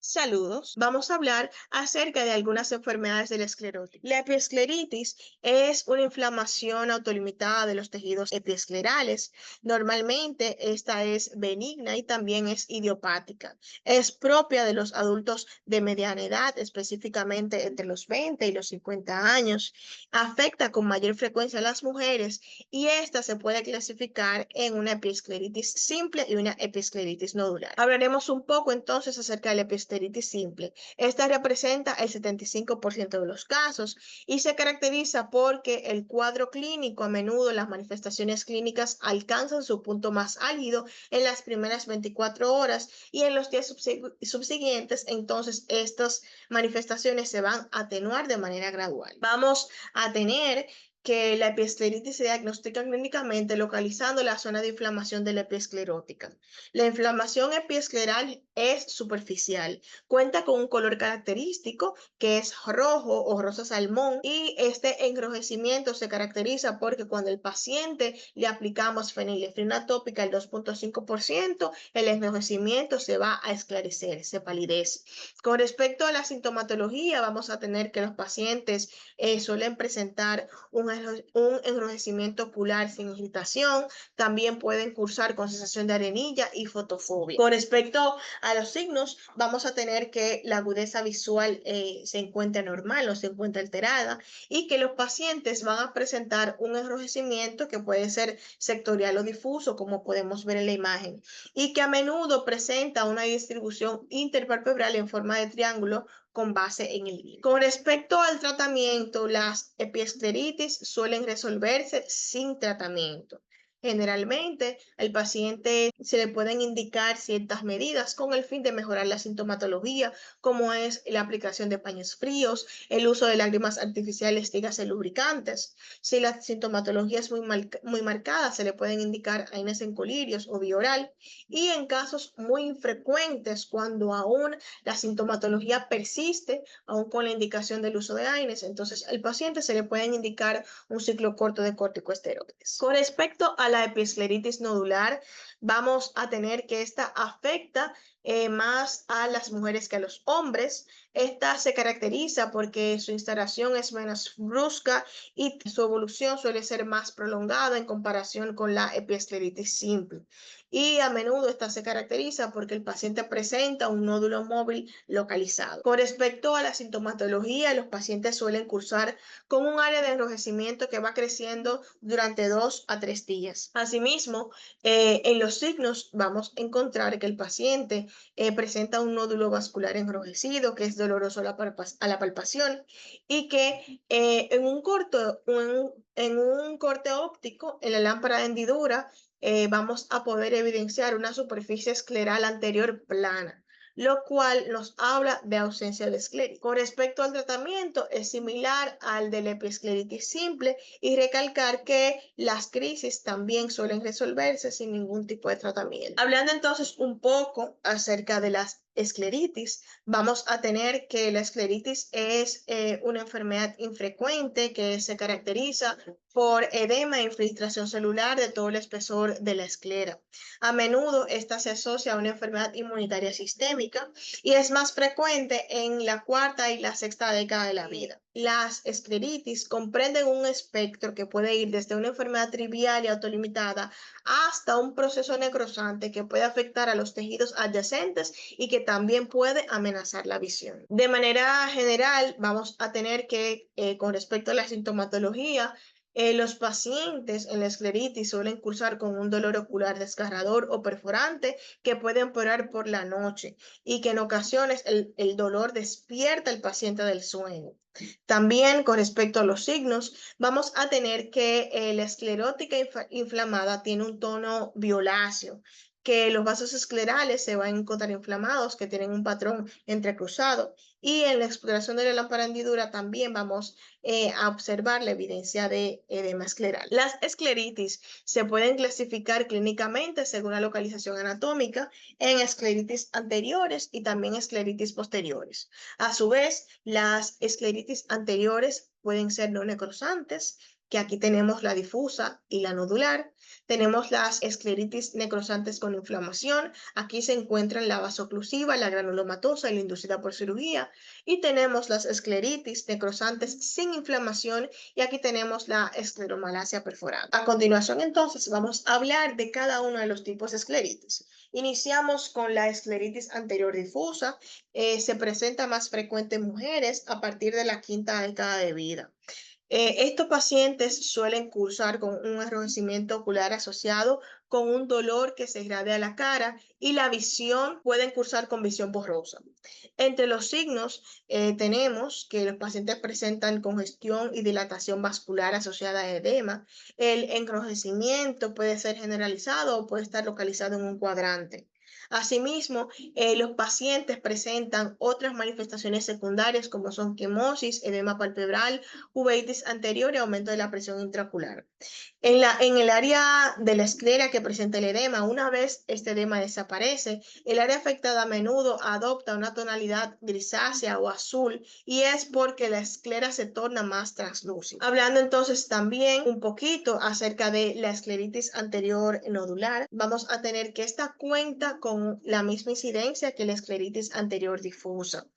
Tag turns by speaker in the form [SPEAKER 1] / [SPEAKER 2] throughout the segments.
[SPEAKER 1] Saludos. Vamos a hablar acerca de algunas enfermedades de la esclerosis. La epiescleritis es una inflamación autolimitada de los tejidos epiesclerales. Normalmente esta es benigna y también es idiopática. Es propia de los adultos de mediana edad, específicamente entre los 20 y los 50 años. Afecta con mayor frecuencia a las mujeres y esta se puede clasificar en una epiescleritis simple y una epiescleritis nodular. Hablaremos un poco entonces acerca de la epiescleritis simple. Esta representa el 75% de los casos y se caracteriza porque el cuadro clínico, a menudo las manifestaciones clínicas alcanzan su punto más álgido en las primeras 24 horas y en los días subsiguientes, entonces estas manifestaciones se van a atenuar de manera gradual. Vamos a tener que la epiescleritis se diagnostica clínicamente localizando la zona de inflamación de la epiesclerótica. La inflamación epiescleral es superficial, cuenta con un color característico que es rojo o rosa salmón y este enrojecimiento se caracteriza porque cuando el paciente le aplicamos fenilefrina tópica al 2,5%, el enrojecimiento se va a esclarecer, se palidece. Con respecto a la sintomatología, vamos a tener que los pacientes suelen presentar un enrojecimiento ocular sin irritación, también pueden cursar con sensación de arenilla y fotofobia. Con respecto a los signos, vamos a tener que la agudeza visual se encuentra normal, no se encuentra alterada, y que los pacientes van a presentar un enrojecimiento que puede ser sectorial o difuso, como podemos ver en la imagen, y que a menudo presenta una distribución interpalpebral en forma de triángulo con base en el hilo. Con respecto al tratamiento, las epiescleritis suelen resolverse sin tratamiento. Generalmente, al paciente se le pueden indicar ciertas medidas con el fin de mejorar la sintomatología, como es la aplicación de paños fríos, el uso de lágrimas artificiales, dígase lubricantes. Si la sintomatología es muy marcada, se le pueden indicar AINES en colirios o vía oral. Y en casos muy infrecuentes, cuando aún la sintomatología persiste, aún con la indicación del uso de AINES, entonces al paciente se le pueden indicar un ciclo corto de corticosteroides. Con respecto a la epiescleritis nodular, vamos a tener que esta afecta más a las mujeres que a los hombres. Esta se caracteriza porque su instalación es menos brusca y su evolución suele ser más prolongada en comparación con la epiescleritis simple. Y a menudo esta se caracteriza porque el paciente presenta un nódulo móvil localizado. Con respecto a la sintomatología, los pacientes suelen cursar con un área de enrojecimiento que va creciendo durante 2 a 3 días. Asimismo, en los signos vamos a encontrar que el paciente presenta un nódulo vascular enrojecido que es doloroso a la palpación y que en un corte óptico en la lámpara de hendidura vamos a poder evidenciar una superficie escleral anterior plana, lo cual nos habla de ausencia de escleris. Con respecto al tratamiento, es similar al de la epiescleritis simple y recalcar que las crisis también suelen resolverse sin ningún tipo de tratamiento. Hablando entonces un poco acerca de las escleritis, vamos a tener que la escleritis es una enfermedad infrecuente que se caracteriza por edema e infiltración celular de todo el espesor de la esclera. A menudo esta se asocia a una enfermedad inmunitaria sistémica y es más frecuente en la cuarta y la sexta década de la vida. Las escleritis comprenden un espectro que puede ir desde una enfermedad trivial y autolimitada hasta un proceso necrosante que puede afectar a los tejidos adyacentes y que también puede amenazar la visión. De manera general, vamos a tener que, con respecto a la sintomatología, los pacientes en la escleritis suelen cursar con un dolor ocular desgarrador o perforante que puede empeorar por la noche y que en ocasiones el dolor despierta al paciente del sueño. También con respecto a los signos, vamos a tener que la esclerótica inflamada tiene un tono violáceo, que los vasos esclerales se van a encontrar inflamados, que tienen un patrón entrecruzado, y en la exploración de la lámpara hendidura también vamos a observar la evidencia de edema escleral. Las escleritis se pueden clasificar clínicamente según la localización anatómica en escleritis anteriores y también escleritis posteriores. A su vez, las escleritis anteriores pueden ser no necrosantes que aquí tenemos la difusa y la nodular. Tenemos las escleritis necrosantes con inflamación. Aquí se encuentran la vasoclusiva, la granulomatosa y la inducida por cirugía. Y tenemos las escleritis necrosantes sin inflamación y aquí tenemos la escleromalacia perforada. A continuación, entonces, vamos a hablar de cada uno de los tipos de escleritis. Iniciamos con la escleritis anterior difusa. Se presenta más frecuente en mujeres a partir de la quinta década de vida. Estos pacientes suelen cursar con un enrojecimiento ocular asociado con un dolor que se irradia a la cara y la visión pueden cursar con visión borrosa. Entre los signos tenemos que los pacientes presentan congestión y dilatación vascular asociada a edema. El enrojecimiento puede ser generalizado o puede estar localizado en un cuadrante. Asimismo, los pacientes presentan otras manifestaciones secundarias como son quimosis, edema palpebral, uveitis anterior y aumento de la presión intraocular. En el área de la esclera que presenta el edema, una vez este edema desaparece, el área afectada a menudo adopta una tonalidad grisácea o azul y es porque la esclera se torna más translúcida. Hablando entonces también un poquito acerca de la escleritis anterior nodular, vamos a tener que esta cuenta con la misma incidencia que la escleritis anterior difusa.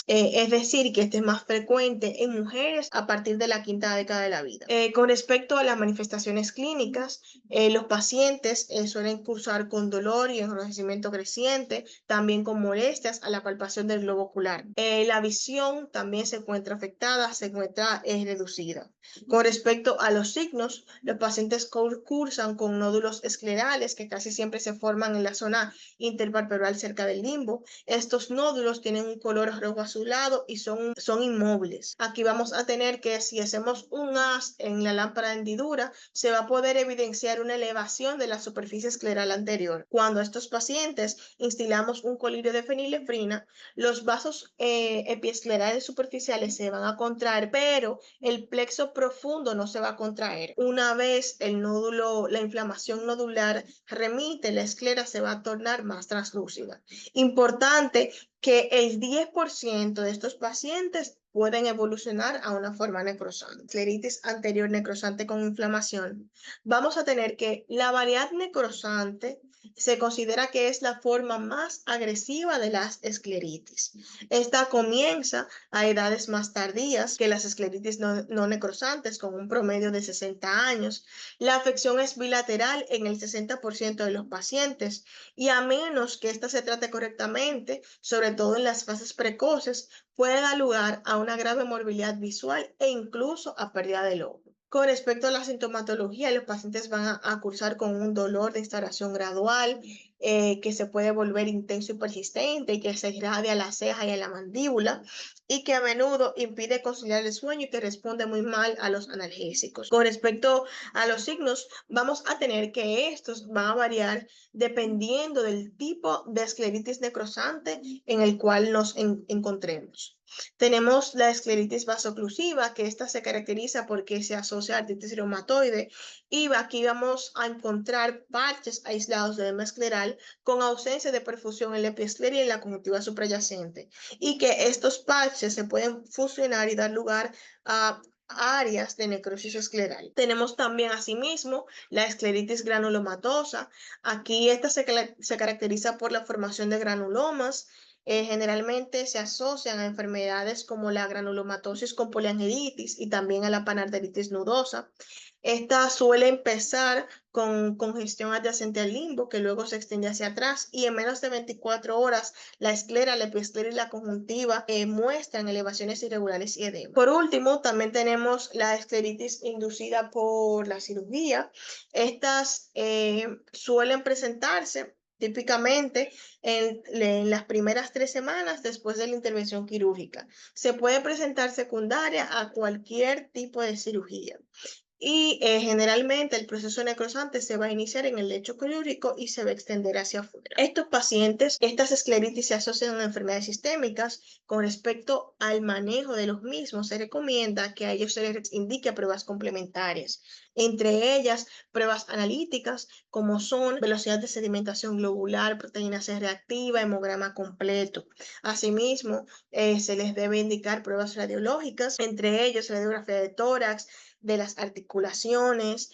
[SPEAKER 1] Es decir, que este es más frecuente en mujeres a partir de la quinta década de la vida. Con respecto a las manifestaciones clínicas, los pacientes suelen cursar con dolor y enrojecimiento creciente, también con molestias a la palpación del globo ocular. La visión también se encuentra afectada, se encuentra reducida. Con respecto a los signos, los pacientes cursan con nódulos esclerales que casi siempre se forman en la zona interpalpebral cerca del limbo. Estos nódulos tienen un color rojo azulado y son inmóviles. Aquí vamos a tener que si hacemos un haz en la lámpara de hendidura, se va a poder evidenciar una elevación de la superficie escleral anterior. Cuando a estos pacientes instilamos un colirio de fenilefrina, los vasos epiesclerales superficiales se van a contraer, pero el plexo profundo no se va a contraer. Una vez el nódulo, la inflamación nodular remite, la esclera se va a tornar más translúcida. Importante que el 10% de estos pacientes pueden evolucionar a una forma necrosante. Escleritis anterior necrosante con inflamación. Vamos a tener que la variedad necrosante se considera que es la forma más agresiva de las escleritis. Esta comienza a edades más tardías que las escleritis no necrosantes, con un promedio de 60 años. La afección es bilateral en el 60% de los pacientes y a menos que ésta se trate correctamente, sobre todo en las fases precoces, puede dar lugar a una grave morbilidad visual e incluso a pérdida del ojo. Con respecto a la sintomatología, los pacientes van a cursar con un dolor de instauración gradual que se puede volver intenso y persistente y que se irradia a la ceja y a la mandíbula y que a menudo impide conciliar el sueño y que responde muy mal a los analgésicos. Con respecto a los signos, vamos a tener que estos van a variar dependiendo del tipo de escleritis necrosante en el cual nos encontremos. Tenemos la escleritis vasoclusiva, que esta se caracteriza porque se asocia a artritis reumatoide y aquí vamos a encontrar parches aislados de edema escleral con ausencia de perfusión en la epiescleria y en la conjuntiva suprayacente y que estos parches se pueden fusionar y dar lugar a áreas de necrosis escleral. Tenemos también asimismo la escleritis granulomatosa. Aquí esta se caracteriza por la formación de granulomas. Generalmente se asocian a enfermedades como la granulomatosis con poliangelitis y también a la panarderitis nudosa. Esta suele empezar con congestión adyacente al limbo, que luego se extiende hacia atrás y en menos de 24 horas la esclera, la epiesclera y la conjuntiva muestran elevaciones irregulares y edema. Por último, también tenemos la escleritis inducida por la cirugía. Estas suelen presentarse típicamente en las primeras 3 semanas después de la intervención quirúrgica. Se puede presentar secundaria a cualquier tipo de cirugía. Y generalmente el proceso necrosante se va a iniciar en el lecho quirúrgico y se va a extender hacia afuera. Estos pacientes, estas escleritis se asocian a enfermedades sistémicas. Con respecto al manejo de los mismos, se recomienda que a ellos se les indique pruebas complementarias. Entre ellas, pruebas analíticas como son velocidad de sedimentación globular, proteína C reactiva, hemograma completo. Asimismo, se les debe indicar pruebas radiológicas, entre ellos radiografía de tórax, de las articulaciones.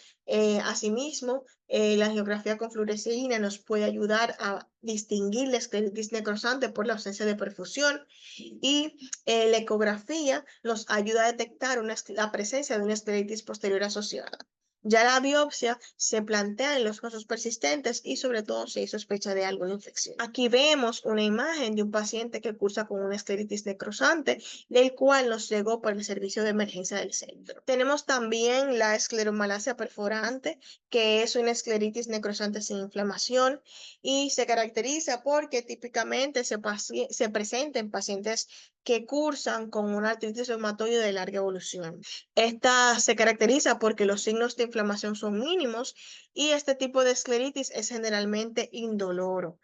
[SPEAKER 1] Asimismo, la angiografía con fluoresceína nos puede ayudar a distinguir la escleritis necrosante por la ausencia de perfusión, y la ecografía nos ayuda a detectar la presencia de una escleritis posterior asociada. Ya la biopsia se plantea en los casos persistentes y sobre todo si hay sospecha de algo de infección. Aquí vemos una imagen de un paciente que cursa con una escleritis necrosante, del cual nos llegó por el servicio de emergencia del centro. Tenemos también la escleromalacia perforante, que es una escleritis necrosante sin inflamación y se caracteriza porque típicamente se presenta en pacientes que cursan con una artritis reumatoide de larga evolución. Esta se caracteriza porque los signos de inflamación son mínimos y este tipo de escleritis es generalmente indoloro.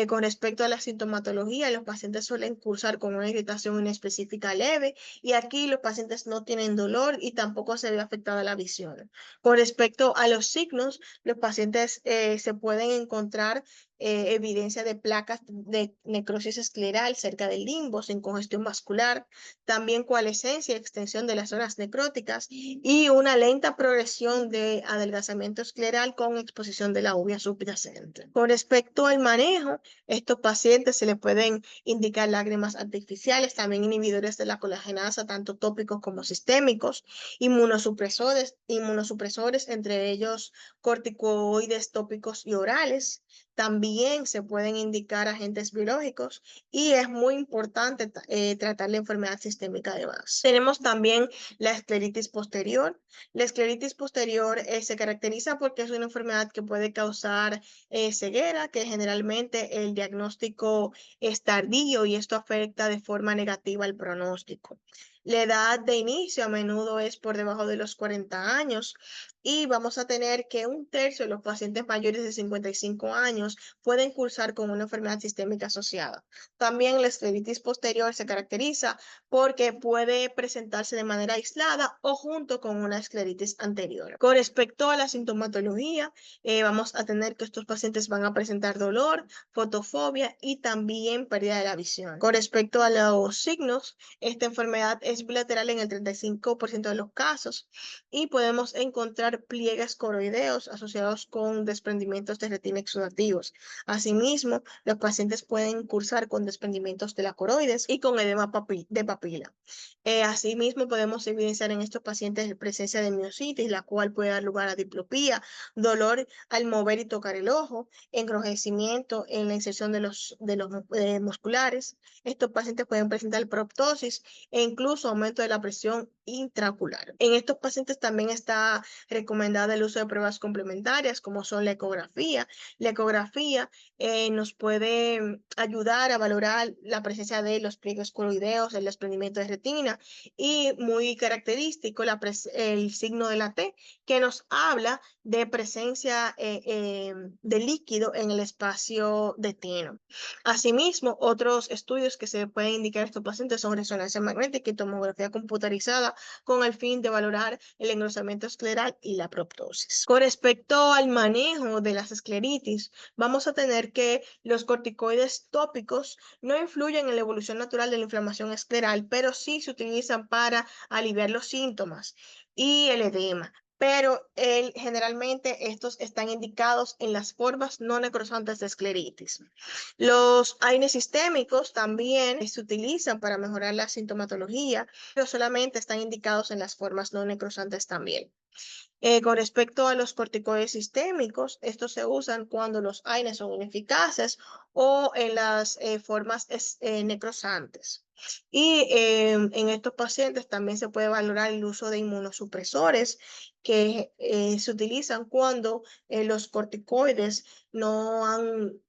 [SPEAKER 1] Con respecto a la sintomatología, los pacientes suelen cursar con una irritación inespecífica leve y aquí los pacientes no tienen dolor y tampoco se ve afectada la visión. Con respecto a los signos, los pacientes se pueden encontrar evidencia de placas de necrosis escleral cerca del limbo, sin congestión vascular, también coalescencia y extensión de las zonas necróticas y una lenta progresión de adelgazamiento escleral con exposición de la uvea subyacente. Con respecto al manejo, estos pacientes se les pueden indicar lágrimas artificiales, también inhibidores de la colagenasa, tanto tópicos como sistémicos, inmunosupresores, entre ellos corticoides tópicos y orales. También se pueden indicar agentes biológicos y es muy importante tratar la enfermedad sistémica de base. Tenemos también la escleritis posterior. La escleritis posterior se caracteriza porque es una enfermedad que puede causar ceguera, que generalmente el diagnóstico es tardío y esto afecta de forma negativa el pronóstico. La edad de inicio a menudo es por debajo de los 40 años y vamos a tener que un tercio de los pacientes mayores de 55 años pueden cursar con una enfermedad sistémica asociada. También la escleritis posterior se caracteriza porque puede presentarse de manera aislada o junto con una escleritis anterior. Con respecto a la sintomatología, vamos a tener que estos pacientes van a presentar dolor, fotofobia y también pérdida de la visión. Con respecto a los signos, esta enfermedad es bilateral en el 35% de los casos y podemos encontrar pliegues coroideos asociados con desprendimientos de retina exudativos. Asimismo, los pacientes pueden cursar con desprendimientos de la coroides y con edema de papila. Asimismo, podemos evidenciar en estos pacientes la presencia de miositis, la cual puede dar lugar a diplopía, dolor al mover y tocar el ojo, enrojecimiento en la inserción de los musculares. Estos pacientes pueden presentar proptosis e incluso aumento de la presión intraocular. En estos pacientes también está recomendada el uso de pruebas complementarias como son la ecografía. La ecografía nos puede ayudar a valorar la presencia de los pliegues coroideos, el desprendimiento de retina y muy característico el signo de la T, que nos habla de presencia de líquido en el espacio de teno. Asimismo, otros estudios que se pueden indicar a estos pacientes son resonancia magnética y tomografía computarizada con el fin de valorar el engrosamiento escleral y la proptosis. Con respecto al manejo de las escleritis, vamos a tener que los corticoides tópicos no influyen en la evolución natural de la inflamación escleral, pero sí se utilizan para aliviar los síntomas y el edema. Pero generalmente estos están indicados en las formas no necrosantes de escleritis. Los AINES sistémicos también se utilizan para mejorar la sintomatología, pero solamente están indicados en las formas no necrosantes también. Con respecto a los corticoides sistémicos, estos se usan cuando los AINES son ineficaces o en las formas necrosantes. Y en estos pacientes también se puede valorar el uso de inmunosupresores que se utilizan cuando los corticoides no han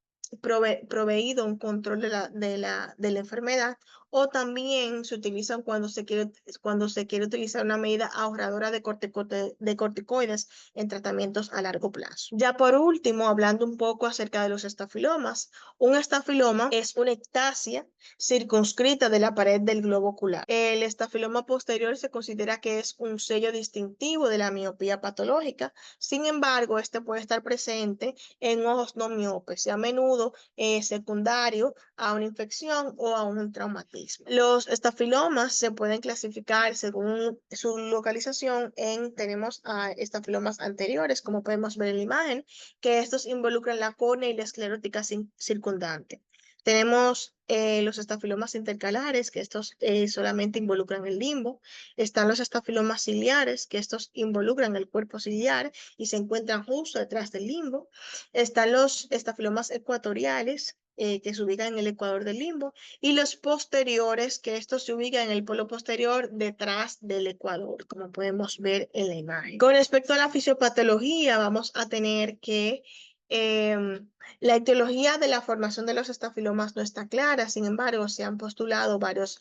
[SPEAKER 1] proveído un control de la enfermedad, o también se utilizan cuando se quiere utilizar una medida ahorradora de corticoides en tratamientos a largo plazo. Ya por último, hablando un poco acerca de los estafilomas, un estafiloma es una ectasia circunscrita de la pared del globo ocular. El estafiloma posterior se considera que es un sello distintivo de la miopía patológica. Sin embargo, este puede estar presente en ojos no miopes y a menudo menudo secundario a una infección o a un traumatismo. Los estafilomas se pueden clasificar según su localización tenemos a estafilomas anteriores, como podemos ver en la imagen, que estos involucran la córnea y la esclerótica circundante. Tenemos los estafilomas intercalares, que estos solamente involucran el limbo. Están los estafilomas ciliares, que estos involucran el cuerpo ciliar y se encuentran justo detrás del limbo. Están los estafilomas ecuatoriales, que se ubican en el ecuador del limbo, y los posteriores, que estos se ubican en el polo posterior detrás del ecuador, como podemos ver en la imagen. Con respecto a la fisiopatología, vamos a tener que la etiología de la formación de los estafilomas no está clara, sin embargo, se han postulado varios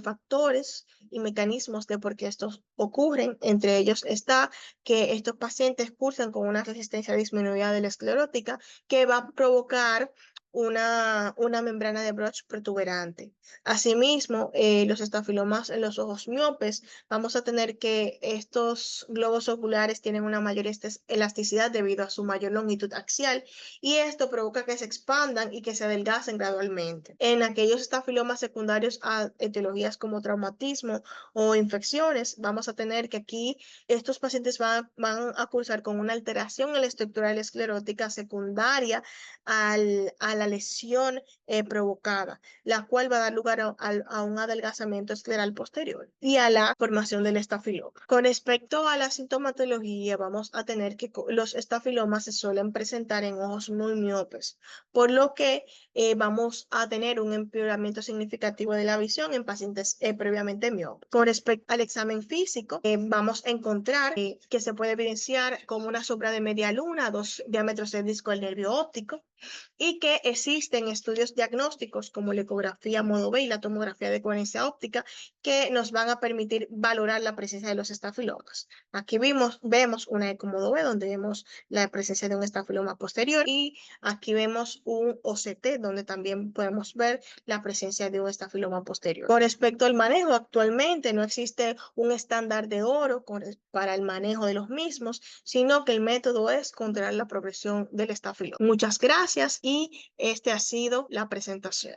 [SPEAKER 1] factores y mecanismos de por qué estos ocurren. Entre ellos está que estos pacientes cursan con una resistencia disminuida de la esclerótica que va a provocar una membrana de Bruch protuberante. Asimismo, los estafilomas en los ojos miopes, vamos a tener que estos globos oculares tienen una mayor elasticidad debido a su mayor longitud axial y esto provoca que se expandan y que se adelgacen gradualmente. En aquellos estafilomas secundarios a etiologías como traumatismo o infecciones, vamos a tener que aquí estos pacientes van a cursar con una alteración en la estructura esclerótica secundaria a la lesión provocada, la cual va a dar lugar a un adelgazamiento escleral posterior y a la formación del estafiloma. Con respecto a la sintomatología, vamos a tener que los estafilomas se suelen presentar en ojos muy miopes, por lo que vamos a tener un empeoramiento significativo de la visión en pacientes previamente miopes. Con respecto al examen físico, vamos a encontrar que se puede evidenciar como una sombra de media luna, 2 diámetros de disco del nervio óptico, y que existen estudios diagnósticos como la ecografía modo B y la tomografía de coherencia óptica que nos van a permitir valorar la presencia de los estafilomas. Aquí vemos una eco modo B donde vemos la presencia de un estafiloma posterior y aquí vemos un OCT donde también podemos ver la presencia de un estafiloma posterior. Con respecto al manejo, actualmente no existe un estándar de oro para el manejo de los mismos, sino que el método es controlar la progresión del estafiloma. Muchas gracias y este ha sido la presentación.